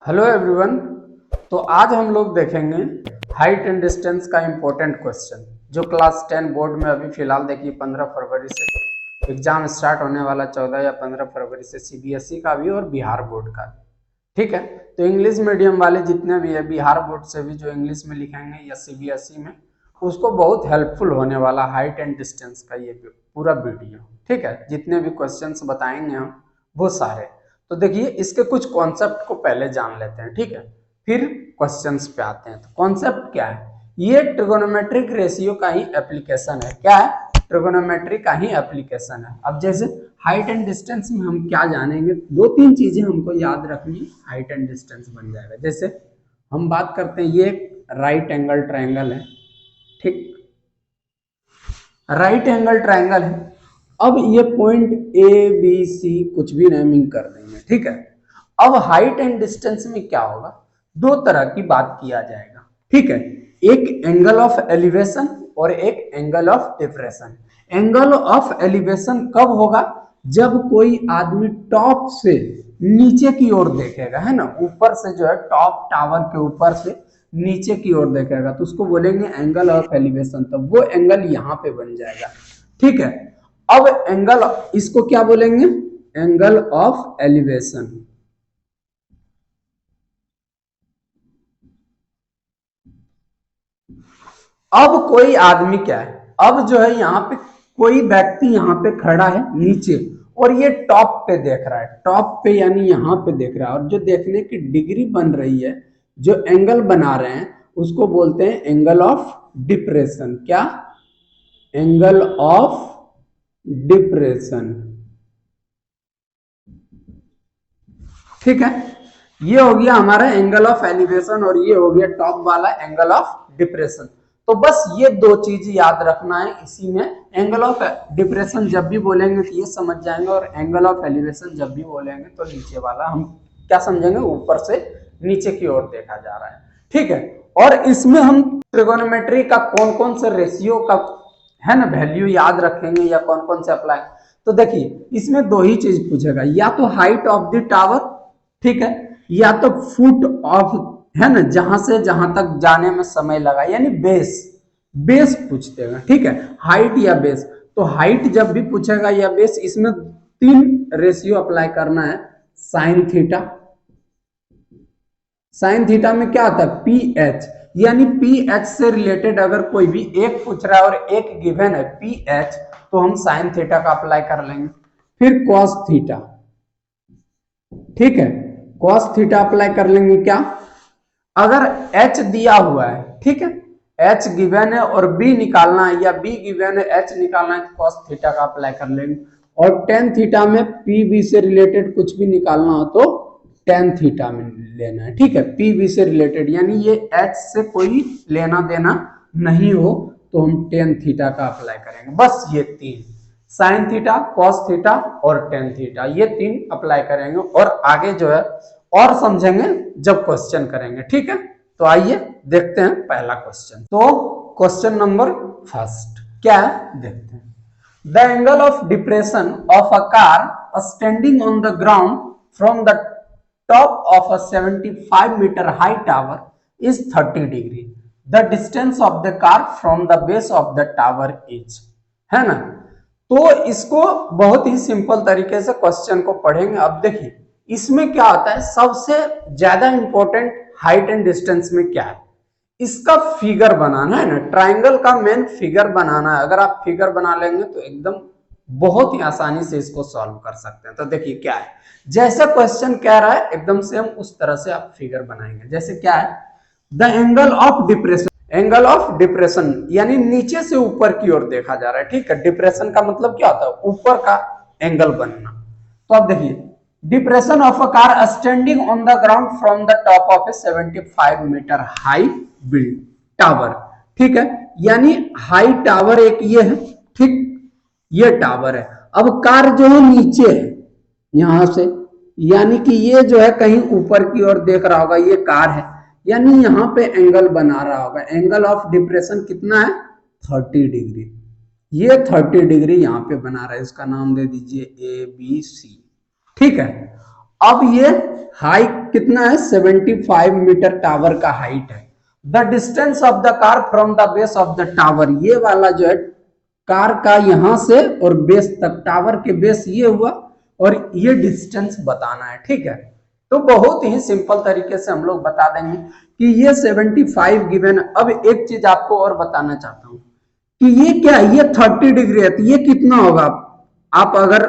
Hello everyone. तो आज हम लोग देखेंगे हाइट एंड डिस्टेंस का इम्पोर्टेंट क्वेश्चन जो क्लास 10 बोर्ड में अभी फिलहाल देखिए 15 फरवरी से एग्जाम स्टार्ट होने वाला, 14 या 15 फरवरी से सीबीएसई का भी और बिहार बोर्ड का भी। ठीक है, तो इंग्लिश मीडियम वाले जितने भी है बिहार बोर्ड से भी जो इंग्लिश में लिखेंगे या सीबीएसई में, उसको बहुत हेल्पफुल होने वाला हाइट एंड डिस्टेंस का ये पूरा वीडियो। ठीक है, जितने भी क्वेश्चंस बताएंगे हम वो सारे। तो देखिए इसके कुछ कॉन्सेप्ट को पहले जान लेते हैं, ठीक है, फिर क्वेश्चंस पे आते हैं। तो कॉन्सेप्ट क्या है? ये ट्रिगोनोमेट्रिक रेशियो का ही एप्लीकेशन है। क्या है? ट्रिगोनोमेट्री का ही एप्लीकेशन है। अब जैसे हाइट एंड डिस्टेंस में हम क्या जानेंगे, दो तीन चीजें हमको याद रखनी, हाइट एंड डिस्टेंस बन जाएगा। जैसे हम बात करते हैं, ये राइट एंगल ट्रायंगल है, ठीक, राइट एंगल ट्रायंगल है। अब ये पॉइंट ए बी सी कुछ भी नेमिंग कर देंगे, ठीक है। अब हाइट एंड डिस्टेंस में क्या होगा, दो तरह की बात किया जाएगा, ठीक है। एक एंगल ऑफ एलिवेशन और एक angle of depression. Angle of elevation कब होगा? जब कोई आदमी टॉप से नीचे की ओर देखेगा, है ना, ऊपर से जो है टॉप टावर के ऊपर से नीचे की ओर देखेगा, तो उसको बोलेंगे एंगल ऑफ एलिवेशन। तो वो एंगल यहां पे बन जाएगा, ठीक है। अब एंगल, इसको क्या बोलेंगे? Angle of elevation. अब कोई आदमी क्या है, अब जो है यहाँ पे कोई व्यक्ति यहाँ पे खड़ा है नीचे और ये टॉप पे देख रहा है, टॉप पे यानी यहाँ पे देख रहा है, और जो देखने की डिग्री बन रही है, जो एंगल बना रहे हैं, उसको बोलते हैं एंगल ऑफ डिप्रेशन। क्या? एंगल ऑफ डिप्रेशन, ठीक है। ये हो गया हमारा एंगल ऑफ एलिवेशन और ये हो गया टॉप वाला एंगल ऑफ डिप्रेशन। तो बस ये दो चीज याद रखना है इसी में। एंगल ऑफ डिप्रेशन जब भी बोलेंगे तो ये समझ जाएंगे, और एंगल ऑफ एलिवेशन जब भी बोलेंगे तो नीचे वाला हम क्या समझेंगे, ऊपर से नीचे की ओर देखा जा रहा है, ठीक है। और इसमें हम ट्रिगोनोमेट्री का कौन कौन से रेशियो का है ना वैल्यू याद रखेंगे या कौन कौन से अप्लाई। तो देखिए इसमें दो ही चीज पूछेगा, या तो हाइट ऑफ द टावर, ठीक है, या तो फुट ऑफ, है ना, जहां से जहां तक जाने में समय लगा, यानी बेस, बेस पूछ देगा, ठीक है, हाइट या बेस। तो हाइट जब भी पूछेगा या बेस, इसमें तीन रेशियो अप्लाई करना है। साइन थीटा, साइन थीटा में क्या आता है? पी एच, यानी पी एच से रिलेटेड अगर कोई भी एक पूछ रहा है और एक गिवन है पी एच, तो हम साइन थीटा का अप्लाई कर लेंगे। फिर कॉस थीटा, ठीक है, कॉस थीटा अप्लाई कर लेंगे। क्या? अगर h दिया हुआ है, ठीक है, h गिवन है और b निकालना है, या b गिवन है h निकालना है, तो कॉस थीटा का अप्लाई कर लेंगे। और टेन थीटा में पी बी से रिलेटेड कुछ भी निकालना हो तो टेन थीटा में लेना है, ठीक है, पी बी से रिलेटेड, यानी ये h से कोई लेना देना नहीं हो तो हम टेन थीटा का अप्लाई करेंगे। बस ये तीन, साइन थीटा, कॉस थीटा और टेन थीटा, ये तीन अप्लाई करेंगे, और आगे जो है और समझेंगे जब क्वेश्चन करेंगे, ठीक है। तो आइए देखते हैं पहला क्वेश्चन। तो क्वेश्चन नंबर फर्स्ट क्या है देखते हैं। The angle of depression of a car standing on the ground from the top of a 75 metre high tower is 30 degree. The distance of the car from the base of the tower is, है ना। तो इसको बहुत ही simple तरीके से question को पढ़ेंगे। अब देखिए इसमें क्या होता है, सबसे ज्यादा इंपॉर्टेंट हाइट एंड डिस्टेंस में क्या है, इसका फिगर बनाना है ना, ट्राइंगल का मेन फिगर बनाना है। अगर आप फिगर बना लेंगे तो एकदम बहुत ही आसानी से इसको सॉल्व कर सकते हैं। तो देखिए क्या है, जैसे क्वेश्चन कह रहा है एकदम सेम उस तरह से आप फिगर बनाएंगे। जैसे क्या है, the angle of depression, angle of depression यानी नीचे से ऊपर की ओर देखा जा रहा है, ठीक है। डिप्रेशन का मतलब क्या होता है? ऊपर का एंगल बनना। तो अब देखिए, depression of a car standing on the ground from the top of a 75 metre high build tower, ठीक है, यानी हाई टावर एक ये है, ठीक, ये टावर है। अब कार जो है नीचे है यहां से, यानी कि ये जो है कहीं ऊपर की ओर देख रहा होगा, ये कार है, यानी यहां पे एंगल बना रहा होगा। एंगल ऑफ डिप्रेशन कितना है? 30 डिग्री। ये 30 डिग्री यहां पे बना रहा है, इसका नाम दे दीजिए ए बी सी, ठीक है। अब ये हाइट कितना है, 75 मीटर टावर का हाइट है। The distance of the car from the base of the tower, ये वाला जो है कार का यहां से और बेस तक, टावर के बेस ये हुआ और ये डिस्टेंस बताना है, ठीक है। तो बहुत ही सिंपल तरीके से हम लोग बता देंगे कि ये 75 गिवन। अब एक चीज आपको और बताना चाहता हूं कि ये क्या है, ये 30 डिग्री है, तो ये कितना होगा, आप अगर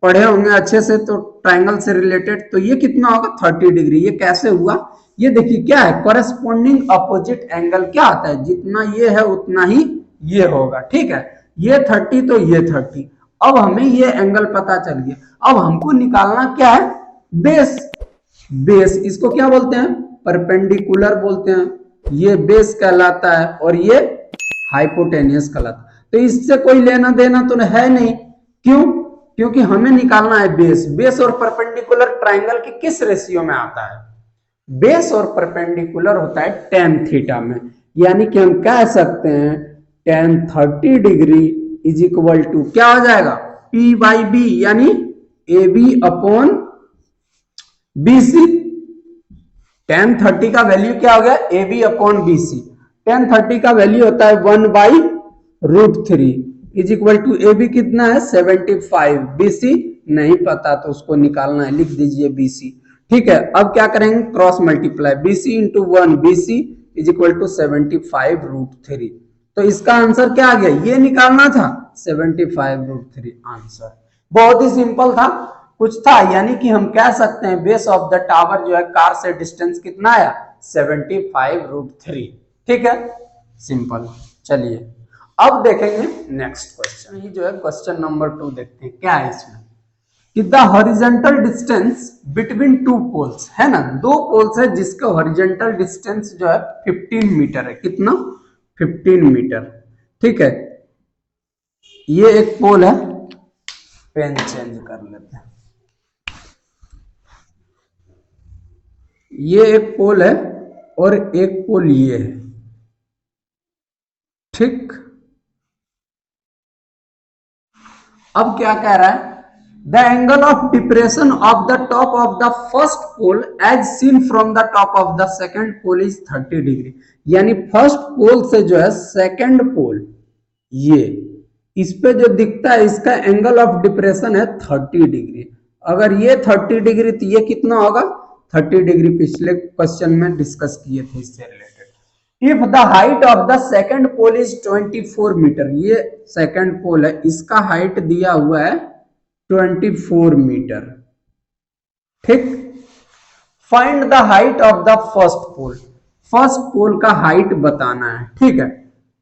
पढ़े होंगे अच्छे से तो ट्रायंगल से रिलेटेड, तो ये कितना होगा 30 डिग्री। ये कैसे हुआ, ये देखिए क्या है, कॉरेस्पॉन्डिंग अपोजिट एंगल क्या आता है, जितना ये है उतना ही ये होगा, ठीक है। ये 30 तो ये 30। अब हमें ये एंगल पता चल गया, अब हमको निकालना क्या है, बेस। बेस इसको क्या बोलते हैं, परपेंडिकुलर बोलते हैं, ये बेस कहलाता है और ये हाइपोटेनियस कहलाता है। तो इससे कोई लेना देना तो है नहीं, क्यों, क्योंकि हमें निकालना है बेस। बेस और परपेंडिकुलर ट्रायंगल के किस रेशियो में आता है, बेस और परपेंडिकुलर होता है tan थीटा में। यानी कि हम कह सकते हैं tan 30 degree is equal to क्या हो जाएगा, P बाई बी, यानी AB अपॉन BC। tan 30 का वैल्यू क्या हो गया, AB अपॉन BC। tan 30 का वैल्यू होता है 1/√3 इज इक्वल टू AB कितना है 75, BC नहीं पता तो उसको निकालना है, लिख दीजिए BC, ठीक है। अब क्या करेंगे, cross multiply, BC into 1 BC is equal to 75√3। तो इसका आंसर क्या आ गया, ये निकालना था 75√3 आंसर। बहुत ही सिंपल था, कुछ था, यानी कि हम कह सकते हैं बेस ऑफ द टावर जो है कार से डिस्टेंस कितना आया 75√3, ठीक है, सिंपल। चलिए अब देखेंगे नेक्स्ट क्वेश्चन, ये जो है क्वेश्चन नंबर 2 देखते हैं क्या है इसमें, कि the horizontal distance between two poles, है ना, दो पोल्स है जिसका हॉरिजॉन्टल डिस्टेंस जो है 15 मीटर है, कितना 15 मीटर, ठीक है। ये एक पोल है, पेन चेंज कर लेते हैं, ये एक पोल है और एक पोल ये है, ठीक। अब क्या कह रहा है, the angle of depression of the top of the first pole as seen from the top of the second pole is 30 degree. यानी फर्स्ट पोल से जो है सेकंड पोल, ये इस पे जो दिखता है इसका एंगल ऑफ डिप्रेशन है 30 डिग्री। अगर ये 30 डिग्री तो ये कितना होगा 30 डिग्री, पिछले क्वेश्चन में डिस्कस किए थे इससे related. If the height of the second pole is 24 metre, ये सेकंड पोल है, इसका हाइट दिया हुआ है 24 मीटर, ठीक। Find the height of the first pole, first pole का हाइट बताना है, ठीक है।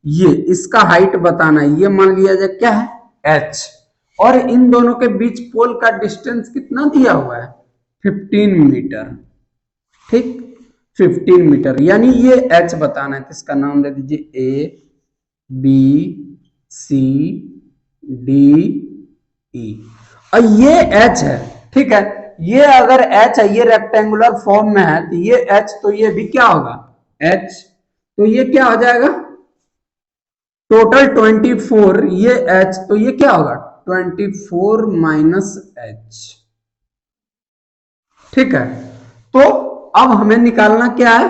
ये इसका हाइट बताना है, ये मान लिया जाए क्या है h, और इन दोनों के बीच पोल का डिस्टेंस कितना दिया हुआ है 15 मीटर, ठीक, 15 मीटर, यानी ये h बताना है। तो इसका नाम दे दीजिए A B C D E, और ये h है, ठीक है। ये अगर h है, ये रेक्टेंगुलर फॉर्म में है, तो ये h, तो ये भी क्या होगा h, तो ये क्या हो जाएगा टोटल 24, ये h, तो ये क्या होगा 24 माइनस h, ठीक है। तो अब हमें निकालना क्या है,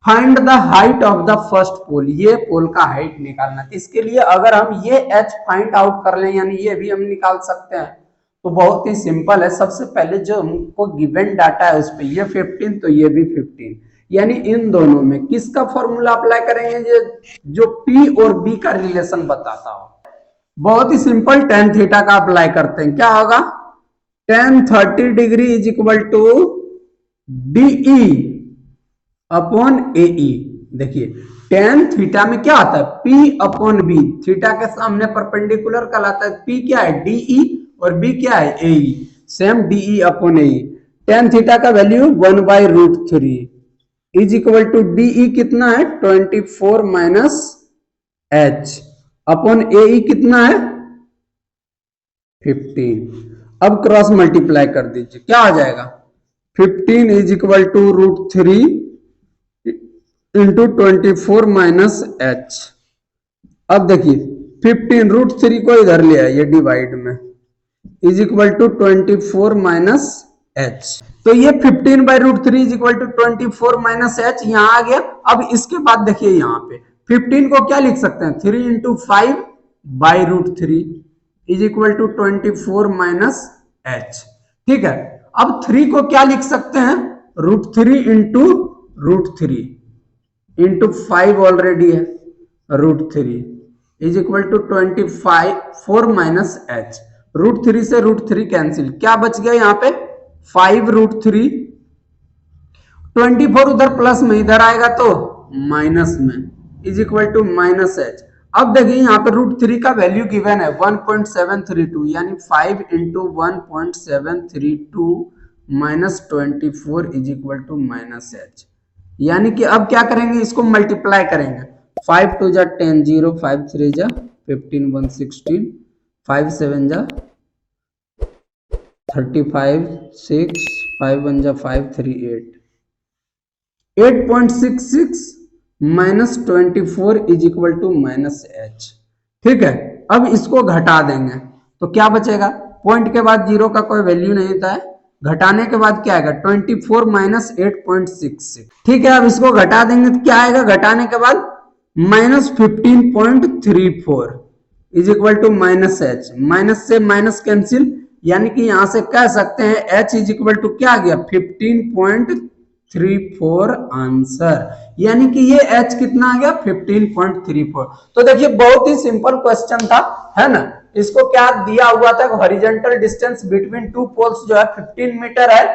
find the height of the first pole, ये पोल का हाइट निकालना। इसके लिए अगर हम ये h फाइंड आउट कर लें, यानी ये भी हम निकाल सकते हैं, तो बहुत ही सिंपल है। सबसे पहले जो हमको गिवन डाटा है उस पे ये 15 तो ये भी 15, यानी इन दोनों में किसका फॉर्मूला अप्लाई करेंगे, जो P और B का रिलेशन बताता हो। बहुत ही सिंपल, tan थीटा का अप्लाई करते हैं, क्या होगा tan 30 degree is equal to DE upon AE। देखिए tan थीटा में क्या आता है P अपॉन B, थीटा के सामने परपेंडिकुलर कहलाता है, P क्या है DE और B क्या है AE, same DE upon AE। tan theta का value 1/√3 is equal to DE कितना है 24 माइनस h अपॉन AE कितना है 15। अब क्रॉस मल्टीप्लाई कर दीजिए, क्या आ जाएगा 15 is equal to √3 into 24 minus h। अब देखिए 15 √3 को इधर ले आइए डिवाइड में, is equal to 24 minus h। तो ये 15/√3 is equal to 24 minus H यहाँ आ गया। अब इसके बाद देखिए यहाँ पे 15 को क्या लिख सकते हैं, 3 into 5/√3 is equal to 24 minus H. ठीक है, अब 3 को क्या लिख सकते हैं, √3 इंटू √3 इंटू 5 ऑलरेडी है, √3 is equal to 24 minus H. √3 से √3 कैंसिल, क्या बच गया यहाँ पे 5√3, 24 उधर प्लस में इधर आएगा तो माइनस में, is equal to minus H. अब देखिए यहाँ पे √3 का वैल्यू गिवन है 1.732, यानी 5 into 1.732 minus 24 is equal to minus H. यानी कि अब क्या करेंगे, इसको मल्टीप्लाई करेंगे, 5 2 जा 10, 0 5 3 जा 15 1 16, 5 7 जा 35 6 5 1 जा 5 3 8, 8.66 minus 24 is equal to minus H. ठीक है, अब इसको घटा देंगे तो क्या बचेगा, पॉइंट के बाद जीरो का कोई वैल्यू नहीं होता है, घटाने के बाद क्या आएगा 24 माइनस 8.66। ठीक है, अब इसको घटा देंगे तो क्या आएगा, घटाने के बाद minus 15.34 is equal to minus H. Minus से माइनस कैंसिल, यानी कि यहां से कह सकते हैं एच इज इक्वल टू क्या आ गया 15.34 आंसर, यानी कि ये h कितना आ गया 15.34। तो देखिए बहुत ही सिंपल क्वेश्चन था, है ना। इसको क्या दिया हुआ था, horizontal distance between two poles जो है 15 मीटर है,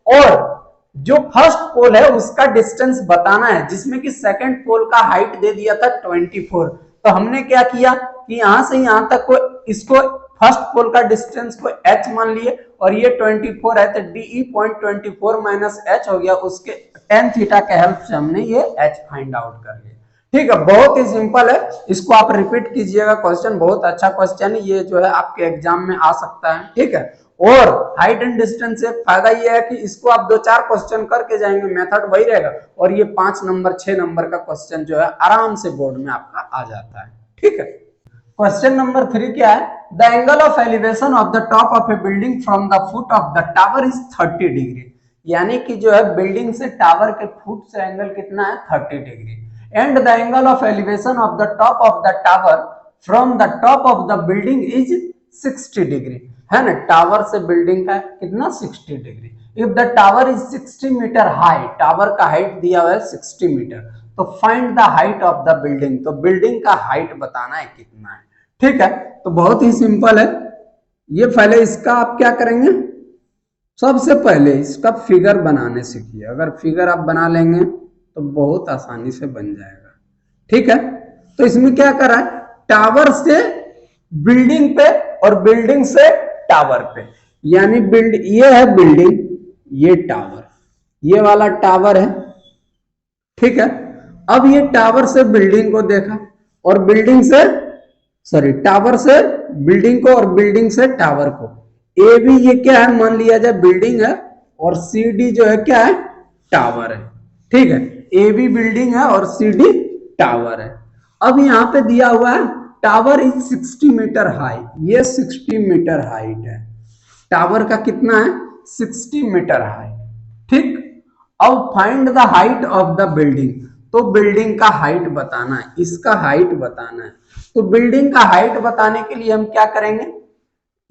और जो फर्स्ट पोल है उसका डिस्टेंस बताना है, जिसमें कि सेकंड पोल का हाइट दे दिया था 24। तो हमने क्या किया कि यहां से यहां तक को इसको फर्स्ट पोल का डिस्टेंस को h मान लिए, और ये 24 है तो DE 0.24 माइनस h हो गया, उसके tan थीटा के हेल्प से हमने ये h फाइंड आउट कर लिया। ठीक है, बहुत ही सिंपल है, इसको आप रिपीट कीजिएगा, क्वेश्चन बहुत अच्छा क्वेश्चन है, ये जो है आपके एग्जाम में आ सकता है। ठीक है, और हाइट एंड डिस्टेंस से फायदा ये है कि इसको आप 2-4 क्वेश्चन करके जाएंगे, मेथड वही रहेगा, और ये 5 नंबर 6 नंबर का क्वेश्चन जो है आराम से बोर्ड में आपका आ जाता है। ठीक है, क्वेश्चन नंबर 3 क्या है, the angle of elevation of the top of A building from the foot of the tower is 30 degree, यानी कि जो है बिल्डिंग से टावर के फुट से एंगल कितना है 30 degree, and the angle of elevation of the top of the tower from the top of the building is 60 degree, है ना। टावर से बिल्डिंग का कितना 60 degree. If the tower is 60 metre high, tower का height दिया हुआ है 60 metre, तो find the height of the building, तो बिल्डिंग का हाइट बताना है कितना है। ठीक है, तो बहुत ही सिंपल है ये। पहले इसका आप क्या करेंगे, सबसे पहले इसका फिगर बनाने सीखिए, अगर फिगर आप बना लेंगे तो बहुत आसानी से बन जाएगा। ठीक है, तो इसमें क्या करा है, टावर से बिल्डिंग पे और बिल्डिंग से टावर पे, यानी ये है बिल्डिंग, ये टावर, ये वाला टावर है। ठीक है, अब ये टावर से बिल्डिंग को देखा, और बिल्डिंग से टावर से बिल्डिंग को, और बिल्डिंग से टावर को। ए बी ये क्या है, मान लिया जाए बिल्डिंग है, और सी डी जो है क्या है, टावर है। ठीक है, ए बी बिल्डिंग है और सी डी टावर है। अब यहाँ पे दिया हुआ है टावर इज 60 मीटर हाई, ये 60 मीटर हाइट है, टावर का कितना है 60 मीटर हाई। ठीक, अब find the height of the building, तो बिल्डिंग का हाइट बताना है, इसका हाइट बताना है। तो बिल्डिंग का हाइट बताने के लिए हम क्या करेंगे,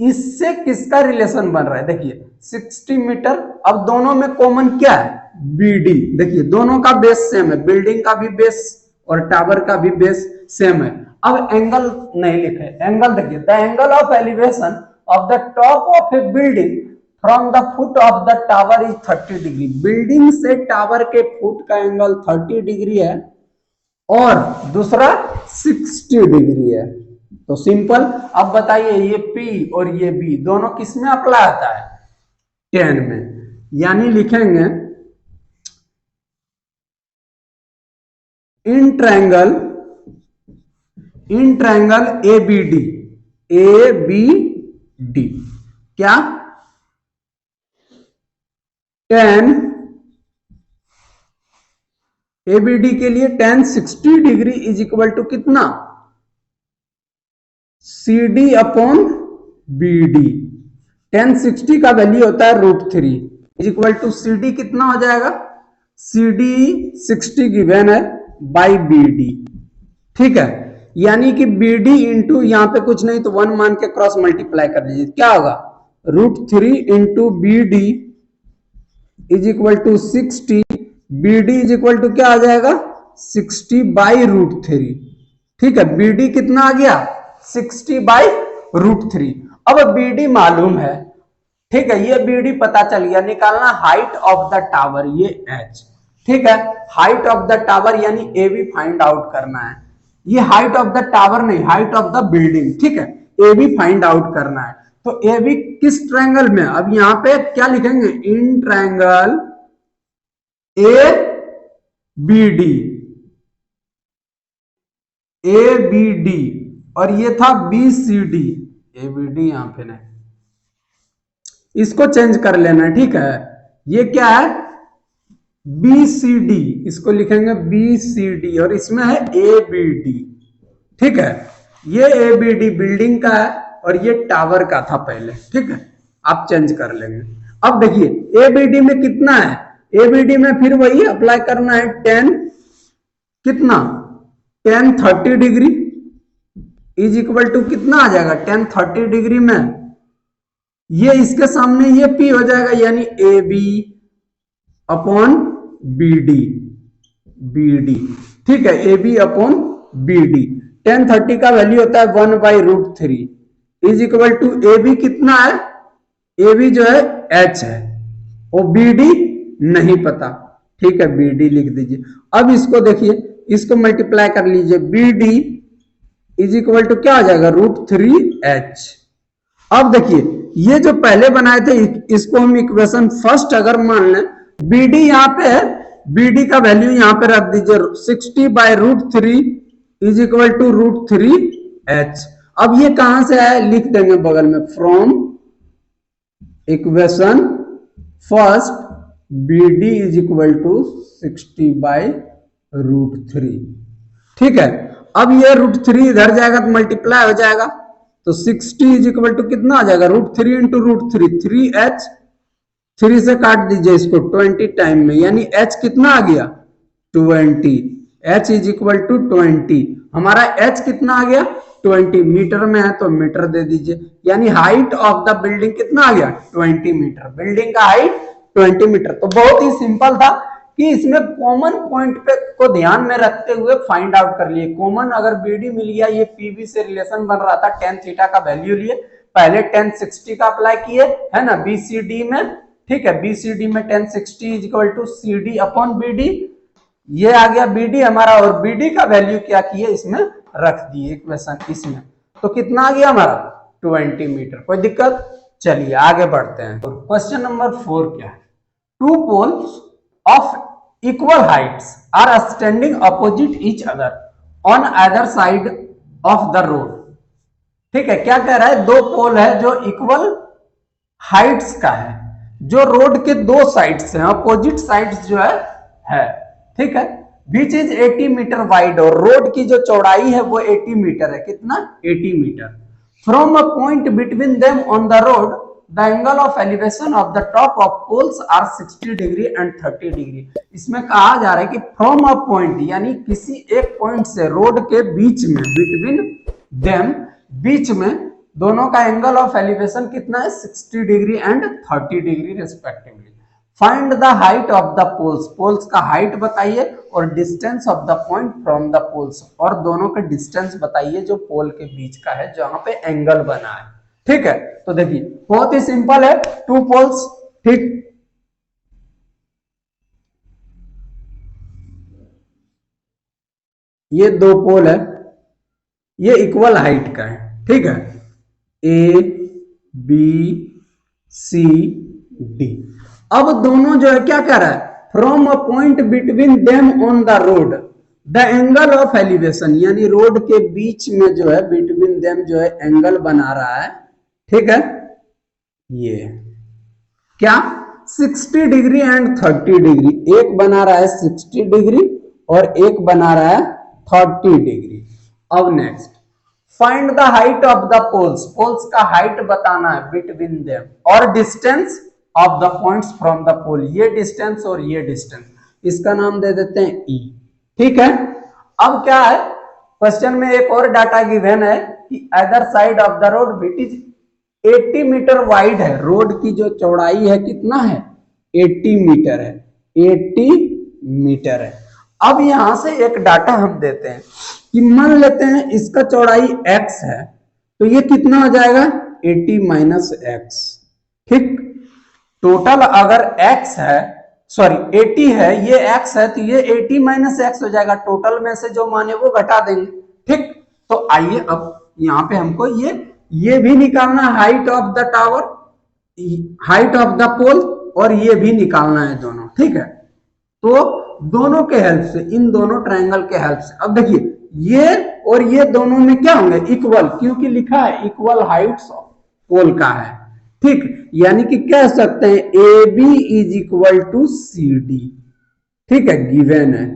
इससे किसका रिलेशन बन रहा है, देखिए 60 मीटर, अब दोनों में कॉमन क्या है BD, देखिए दोनों का बेस सेम है, बिल्डिंग का भी बेस और टावर का भी बेस सेम है। अब एंगल नहीं लिखे, एंगल देखिए, the angle of elevation of the top of A building from the foot of the tower is 30 degree, building से टावर के फुट का एंगल 30 डिग्री है, और दूसरा 60 डिग्री है। तो सिंपल, अब बताइए ये P और ये B दोनों किस में अप्लाई आता है, tan में, यानी लिखेंगे इन ट्रायंगल ABD, क्या tan ABD के लिए tan 60 degree is equal to कितना CD अपॉन BD। tan 60 का वैल्यू होता है √3, is equal to C D कितना हो जाएगा, सी डी 60 गिवन है बाई बी डी, ठीक है। यानी कि बी डी इंटू यहाँ पे कुछ नहीं तो 1 मान के क्रॉस मल्टीप्लाई कर लीजिए, क्या होगा √3 into B D is equal to 60, B D is equal to क्या आ जाएगा 60 बाई √3, ठीक है। बी डी कितना आ गया 60 बाई √3। अब बी डी मालूम है, ठीक है, ये बी डी पता चल गया, निकालना हाइट ऑफ द टावर, ये एच, ठीक है। हाइट ऑफ द टावर यानी ए बी फाइंड आउट करना है, ये हाइट ऑफ द टावर नहीं, हाइट ऑफ द बिल्डिंग, ठीक है, ए बी फाइंड आउट करना है। तो ए बी किस ट्रायंगल में, अब यहां पे क्या लिखेंगे, in triangle A B D, A B D, और ये था B C D, A B D यहां पे नहीं, इसको चेंज कर लेना है, ठीक है। ये क्या है बी सी डी, इसको लिखेंगे बी सी डी, और इसमें है ए बी डी, ठीक है। ये ए बी डी बिल्डिंग का है और ये टावर का था पहले, ठीक है, आप चेंज कर लेंगे। अब देखिए ए बी डी में कितना है, ए बी डी में फिर वही अप्लाई करना है 10 कितना 10 30 डिग्री इज इक्वल टू कितना आ जाएगा 10 30 डिग्री में ये इसके सामने ये P हो जाएगा, यानी A B upon B D, B D, ठीक है, A B upon B D. 10 30 का वैल्यू होता है 1/√3 is equal to A B कितना है, ए बी जो है H है और बी डी नहीं पता, ठीक है, बी डी लिख दीजिए। अब इसको देखिए, इसको मल्टीप्लाई कर लीजिए, B D is equal to क्या आ जाएगा √3H। अब देखिए ये जो पहले बनाए थे इसको हम इक्वेशन फर्स्ट अगर मान लें, बी डी यहाँ पे है, बी डी का वैल्यू यहाँ पे रख दीजिए 60 by √3 is equal to √3H। अब ये कहां से है लिख देंगे बगल में, from equation first B D is equal to 60 by √3, ठीक है। अब ये √3 इधर जाएगा तो मल्टीप्लाई हो जाएगा, तो 60 इज इक्वल टू कितना आ जाएगा √3 इंटू √3 3H, 3 से काट दीजिए इसको 20 टाइम में, यानी H कितना आ गया 20, H इज इक्वल टू 20, हमारा H कितना आ गया 20, मीटर में है तो मीटर दे दीजिए, यानी हाइट ऑफ द बिल्डिंग कितना आ गया 20 मीटर, बिल्डिंग का हाइट 20 मीटर। तो बहुत ही सिंपल था कि इसमें कॉमन पॉइंट पे को ध्यान में रखते हुए फाइंड आउट कर लिए। कॉमन अगर बीडी मिल गया, ये पीवी से रिलेशन बन रहा था, tan थीटा का वैल्यू लिए, पहले tan 60 का अप्लाई किए है ना बीसीडी में, ठीक है, बीसीडी में tan 60 is equal to C D upon B D, ये आ गया बी डी हमारा, और बी डी का वैल्यू क्या किए इसमें रख दिए इक्वेशन इसमें, तो कितना आ गया हमारा 20 मीटर। कोई दिक्कत, चलिए आगे बढ़ते हैं। क्वेश्चन नंबर 4 क्या है, two poles of equal heights are standing opposite each other on either side of the road, ठीक है। क्या कह रहा है, दो पोल है जो इक्वल हाइट्स का है, जो रोड के दो साइड्स हैं, अपोजिट साइड्स जो है, ठीक है, विच इज 80 मीटर वाइड, और रोड की जो चौड़ाई है वो 80 मीटर है, कितना 80 metre. From a point between them on the road the angle of elevation of the top of poles are 60 degree and 30 degree. इसमें कहा जा रहा है कि फ्रॉम अ पॉइंट यानी किसी एक पॉइंट से रोड के बीच में, बिटवीन देम बीच में, दोनों का एंगल ऑफ एलिवेशन कितना है 60 degree and 30 degree respectively. Find the height of the poles, poles का हाइट बताइए और distance of the point from the poles, और दोनों का डिस्टेंस बताइए जो पोल के बीच का है जहां पे एंगल बना है, ठीक है। तो देखिए बहुत ही सिंपल है, टू पोल्स, ठीक, ये दो पोल है, ये इक्वल हाइट का है, ठीक है, ए बी सी डी। अब दोनों जो है क्या कह रहा है, from a point between them on the road the angle of elevation, यानी रोड के बीच में जो है बिटवीन देम जो है एंगल बना रहा है, ठीक है, ये क्या 60 डिग्री एंड 30 डिग्री, एक बना रहा है 60 डिग्री और एक बना रहा है 30 डिग्री। अब next, find the height of the poles, poles का हाइट बताना है बिटवीन देम, और distance of the points from the pole, ये डिस्टेंस और ये डिस्टेंस, इसका नाम दे देते हैं ई। ठीक है, अब क्या है, क्वेश्चन में एक और डाटा गिवन है कि other side of the road which is 80 metre wide है, रोड की जो चौड़ाई है कितना है, 80 मीटर है, 80 मीटर है। अब यहां से एक डाटा हम देते हैं कि मान लेते हैं इसका चौड़ाई x है, तो ये कितना हो जाएगा 80 माइनस एक्स। ठीक, टोटल अगर x है, सॉरी 80 है, ये x है, तो ये 80 माइनस एक्स हो जाएगा, टोटल में से जो मान है वो घटा देंगे। ठीक, तो आइए अब यहाँ पे हमको ये भी निकालना है, height of the tower, height of the pole, और ये भी निकालना है दोनों। ठीक है, तो दोनों के हेल्प से, इन दोनों ट्रायंगल के हेल्प से, अब देखिए ये और ये दोनों में क्या होंगे, इक्वल, क्योंकि लिखा है इक्वल हाइट्स ऑफ पोल का है। ठीक, यानी कि कह सकते हैं A B is equal to C D. ठीक है, गिवन है।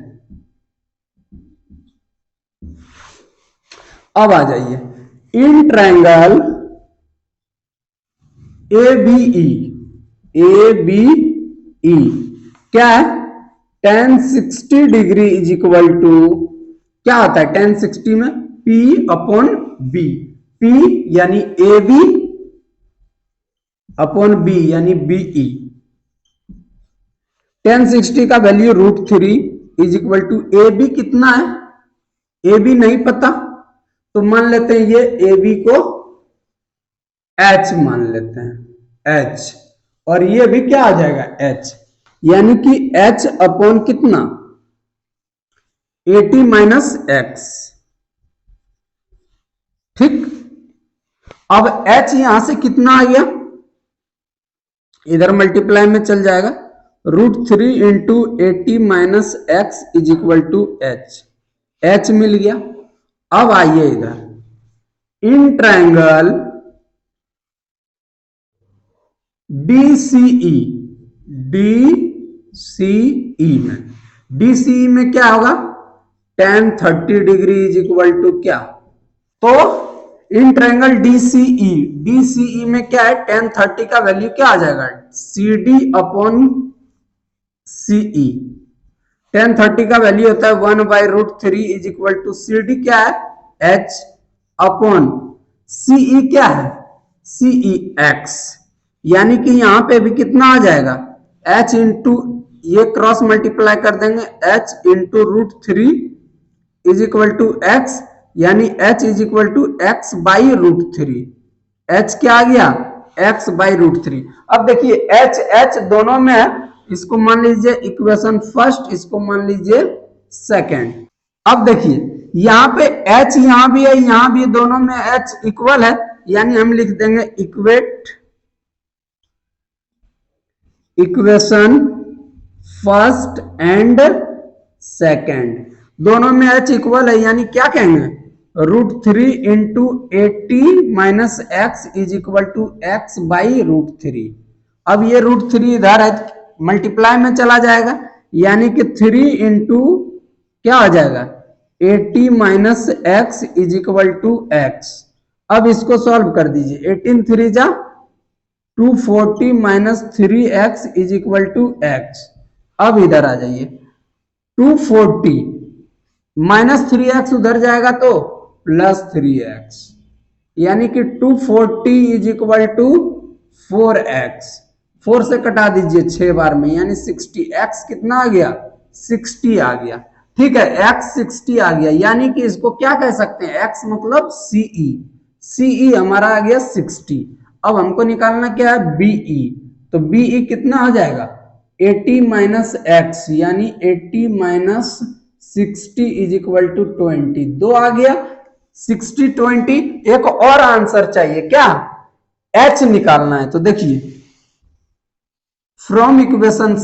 अब आ जाइए, इन ट्रायंगल ए बी ई क्या है, tan 60 degree is equal to क्या होता है tan 60 में P अपॉन बी, P यानी ए बी अपॉन बी यानी बीई। tan 60 का value √3 is equal to A B कितना है, ए बी नहीं पता, तो मान लेते हैं ये ए बी को h मान लेते हैं, h, और ये भी क्या आ जाएगा h, यानी कि h अपॉन कितना 80 माइनस एक्स। ठीक, अब h यहां से कितना आ गया, इधर मल्टीप्लाई में चल जाएगा, √3 into 80 minus X is equal to h मिल गया। अब आइए इधर, इन ट्रायंगल DCE में क्या होगा, tan 30 degree is equal to क्या, तो इन ट्रायंगल DCE में क्या है, tan 30 का वैल्यू क्या आ जाएगा, CD अपॉन CE। tan 30 का वैल्यू होता है 1/√3 इज इक्वल टू CD क्या है h अपॉन CE क्या है CE x, यानी कि यहां पे भी कितना आ जाएगा h इंटू, ये क्रॉस मल्टीप्लाई कर देंगे, h into √3 is equal to x, यानी h is equal to x by √3, h क्या आ गया x बाई √3। अब देखिए h दोनों में है, इसको मान लीजिए इक्वेशन फर्स्ट, इसको मान लीजिए सेकंड। अब देखिए यहाँ पे h यहां भी है, यहां भी, दोनों में h इक्वल है, यानी हम लिख देंगे इक्वेशन फर्स्ट एंड सेकंड, दोनों में h इक्वल है, यानी क्या कहेंगे √3 into 80 minus X is equal to x by √3। अब ये √3 इधर है, मल्टीप्लाई में चला जाएगा, यानी कि 3 इंटू क्या हो जाएगा 80 minus X is equal to x। अब इसको सॉल्व कर दीजिए, 18 3 जा 240 minus 3x is equal to x। अब इधर आ जाइए, 240 माइनस 3x उधर जाएगा तो प्लस 3x, यानी कि 240 इज इक्वल टू 4x, 4 से कटा दीजिए 6 बार में, यानी 60, x कितना आ गया 60 आ गया। ठीक है, x 60 आ गया, यानी कि इसको क्या कह सकते हैं, x मतलब CE हमारा आ गया 60। अब हमको निकालना क्या है BE, तो BE कितना आ जाएगा 80 माइनस एक्स, यानी 80 माइनस 60 इज इक्वल टू 20, 2 आ गया 60 20। एक और आंसर चाहिए, क्या h निकालना है, तो देखिए from equation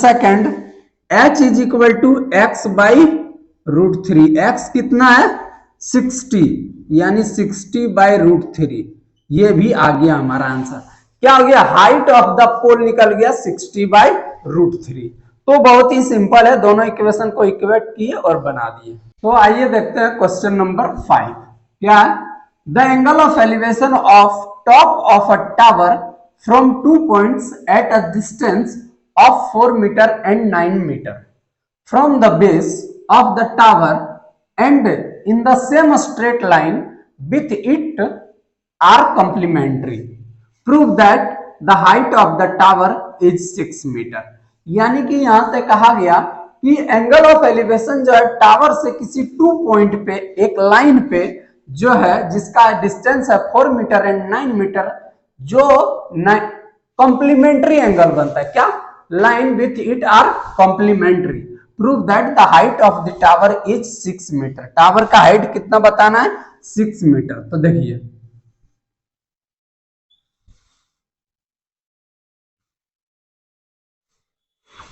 second h is equal to x by √3, x कितना है 60, यानी 60 बाई √3, ये भी आ गया हमारा आंसर। क्या हो गया, हाइट ऑफ द पोल निकल गया 60 बाई √3। तो बहुत ही सिंपल है, दोनों इक्वेशन को इक्वेट किए और बना दिए। तो आइए देखते हैं क्वेश्चन नंबर 5 क्या है, The angle of elevation of top of a tower from 2 points at a distance of 4 meter and 9 meter from the base of the tower and in the same straight line with it are complementary. Prove that the height of the tower is 6 meter. यानी कि यहां से कहा गया कि angle of elevation जो है tower से किसी 2 पॉइंट पे एक लाइन पे जो है जिसका डिस्टेंस है 4 मीटर एंड 9 मीटर जो कॉम्प्लीमेंट्री एंगल बनता है। क्या? Line with it are complementary. Prove that the height of the tower is 6 metre. Tower का हाइट कितना बताना है? 6 मीटर। तो देखिए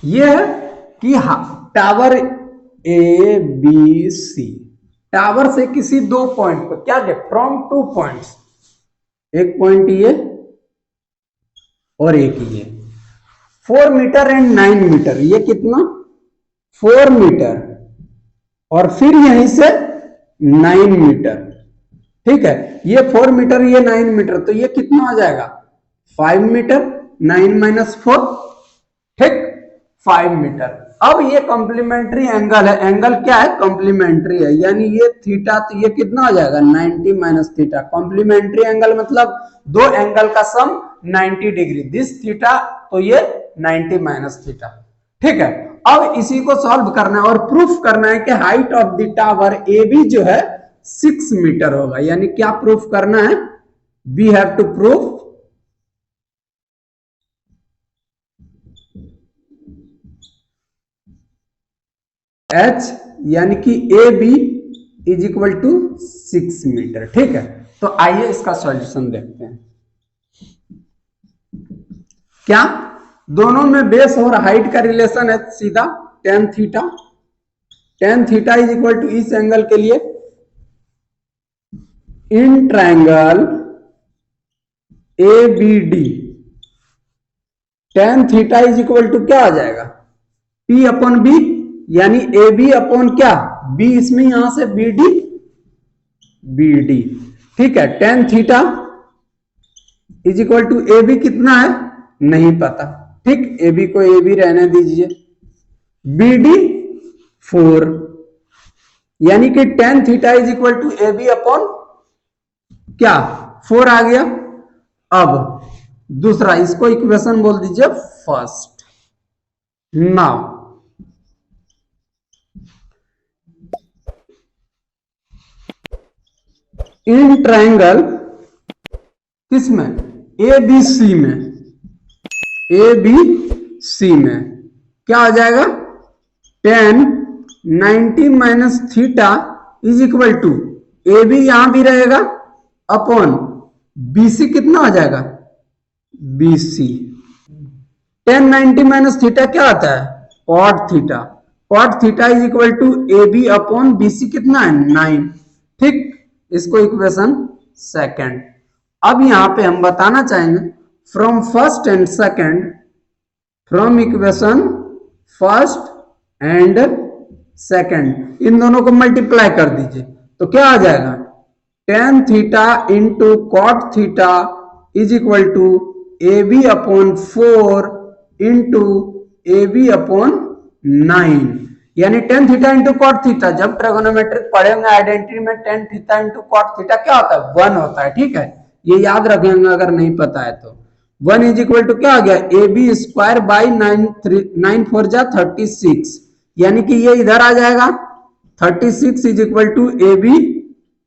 यह कि tower A B C tower से किसी 2 पॉइंट पर क्या दे? फ्रॉम 2 पॉइंट्स, एक पॉइंट ये और एक ये 4 मीटर एंड 9 मीटर। ये कितना? 4 मीटर और फिर यहीं से 9 मीटर। ठीक है, ये 4 मीटर ये 9 मीटर, तो ये कितना हो जाएगा? 5 मीटर। 9 माइनस 4, ठीक, 5 मीटर। अब ये कॉम्प्लीमेंट्री एंगल है। एंगल क्या है? कॉम्प्लीमेंट्री है, यानी ये थीटा, तो ये कितना हो जाएगा? 90 माइनस थीटा। कॉम्प्लीमेंट्री एंगल मतलब दो एंगल का सम 90 डिग्री। दिस थीटा, तो ये 90 माइनस थीटा। ठीक है, अब इसी को सॉल्व करना है और प्रूफ करना है कि height of the tower A B जो है 6 मीटर होगा। यानी क्या प्रूफ करना है? We have to proof H यानी कि A B is equal to 6 metre. ठीक है, तो आइए इसका सॉल्यूशन देखते हैं। क्या दोनों में बेस और हाइट का रिलेशन है? सीधा tan theta. tan theta is equal to इस एंगल के लिए in triangle A B D tan theta is equal to क्या आ जाएगा? P अपॉन बी, यानी ए बी अपॉन क्या? बी, इसमें यहां से बी डी, बी डी। ठीक है, tan theta is equal to A B कितना है? नहीं पता। ठीक, ए बी को ए बी रहने दीजिए। बी डी 4, यानी कि tan theta is equal to A B upon क्या? 4 आ गया। अब दूसरा, इसको इक्वेशन बोल दीजिए फर्स्ट। नाउ इन ट्रायंगल किसमें? ए बी सी में, ए बी सी में क्या आ जाएगा? tan 90 minus theta is equal to A B यहां भी रहेगा अपॉन बी सी कितना आ जाएगा? B C. tan 90 minus theta क्या आता है? cot theta. cot theta is equal to A B upon B C कितना है? 9। ठीक, इसको इक्वेशन सेकंड। अब यहां पे हम बताना चाहेंगे from first and second, from equation first and second, इन दोनों को मल्टीप्लाई कर दीजिए तो क्या आ जाएगा? tan theta into cot theta is equal to A B upon 4 into A B upon 9, यानी tan theta into cot theta. जब ट्रिगोनोमेट्रिक पढ़ेंगे आइडेंटिटी में tan theta into cot theta क्या होता है? 1 होता है। ठीक है, ये याद रखेंगे अगर नहीं पता है तो। 1 इज इक्वल टू क्या आ गया? ए बी स्क्वायर बाई 9 4 जा 36, यानी कि ये इधर आ जाएगा 36 is equal to A B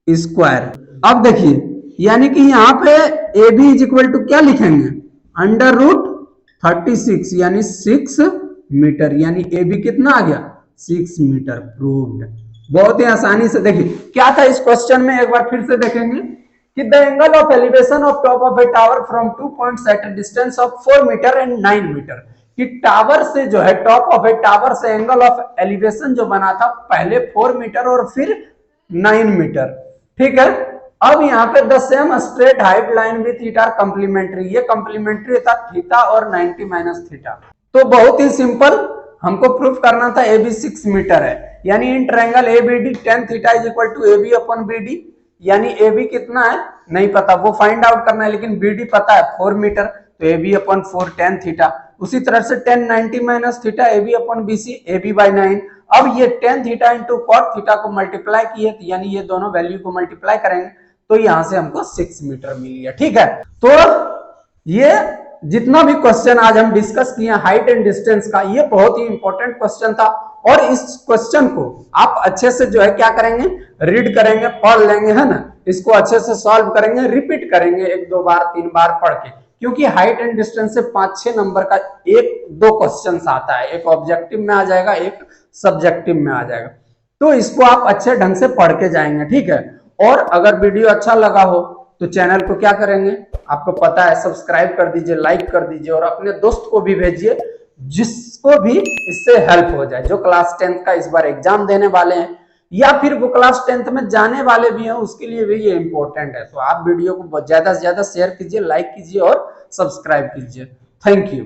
square. अब देखिए, यानी कि यहाँ पे A B is equal to क्या लिखेंगे? अंडर रूट 36, यानी 6 मीटर, यानी ए बी कितना आ गया? 6 मीटर। प्रूव्ड। बहुत ही आसानी से। देखिए क्या था इस क्वेश्चन में, एक बार फिर से देखेंगे कि the angle of elevation of top of a tower from 2 points at a distance of 4 metre and 9 metre. कि टावर से जो है, टॉप ऑफ ए टावर से एंगल ऑफ एलिवेशन जो बना था पहले 4 मीटर और फिर 9 मीटर। ठीक है, अब यहाँ पे the same straight height line with theta complementary. ये कॉम्प्लीमेंट्री था थीटा और 90 माइनस थीटा। तो बहुत ही सिंपल, हमको प्रूफ करना था ए बी 6 मीटर है, यानी in triangle A B D tan theta is equal to A B upon B D. यानी ए बी कितना है नहीं पता, वो फाइंड आउट करना है, लेकिन बी डी पता है 4 मीटर, तो A B upon 4 tan theta. उसी तरह से tan 90 minus theta A B upon B C, A B by 9। अब ये tan theta into cot theta को मल्टीप्लाई किए, यानी ये दोनों वैल्यू को मल्टीप्लाई करेंगे तो यहां से हमको 6 मीटर मिली है। ठीक है, तो ये जितना भी क्वेश्चन आज हम डिस्कस किए हाइट एंड डिस्टेंस का, ये बहुत ही इंपॉर्टेंट क्वेश्चन था, और इस क्वेश्चन को आप अच्छे से जो है क्या करेंगे, रीड करेंगे, पढ़ लेंगे, है ना, इसको अच्छे से सॉल्व करेंगे, रिपीट करेंगे 1-2 बार 3 बार पढ़ के, क्योंकि हाइट एंड डिस्टेंस से 5-6 नंबर का 1-2 क्वेश्चन आता है, एक ऑब्जेक्टिव में आ जाएगा, एक सब्जेक्टिव में आ जाएगा, तो इसको आप अच्छे ढंग से पढ़ के जाएंगे। ठीक है, और अगर वीडियो अच्छा लगा हो तो चैनल को क्या करेंगे, आपको पता है, सब्सक्राइब कर दीजिए, लाइक कर दीजिए, और अपने दोस्त को भी भेजिए जिसको भी इससे हेल्प हो जाए, जो क्लास 10th का इस बार एग्जाम देने वाले हैं, या फिर वो क्लास 10th में जाने वाले भी हैं, उसके लिए भी ये इंपॉर्टेंट है। तो आप वीडियो को ज्यादा से ज्यादा शेयर कीजिए, लाइक कीजिए और सब्सक्राइब कीजिए। Thank you.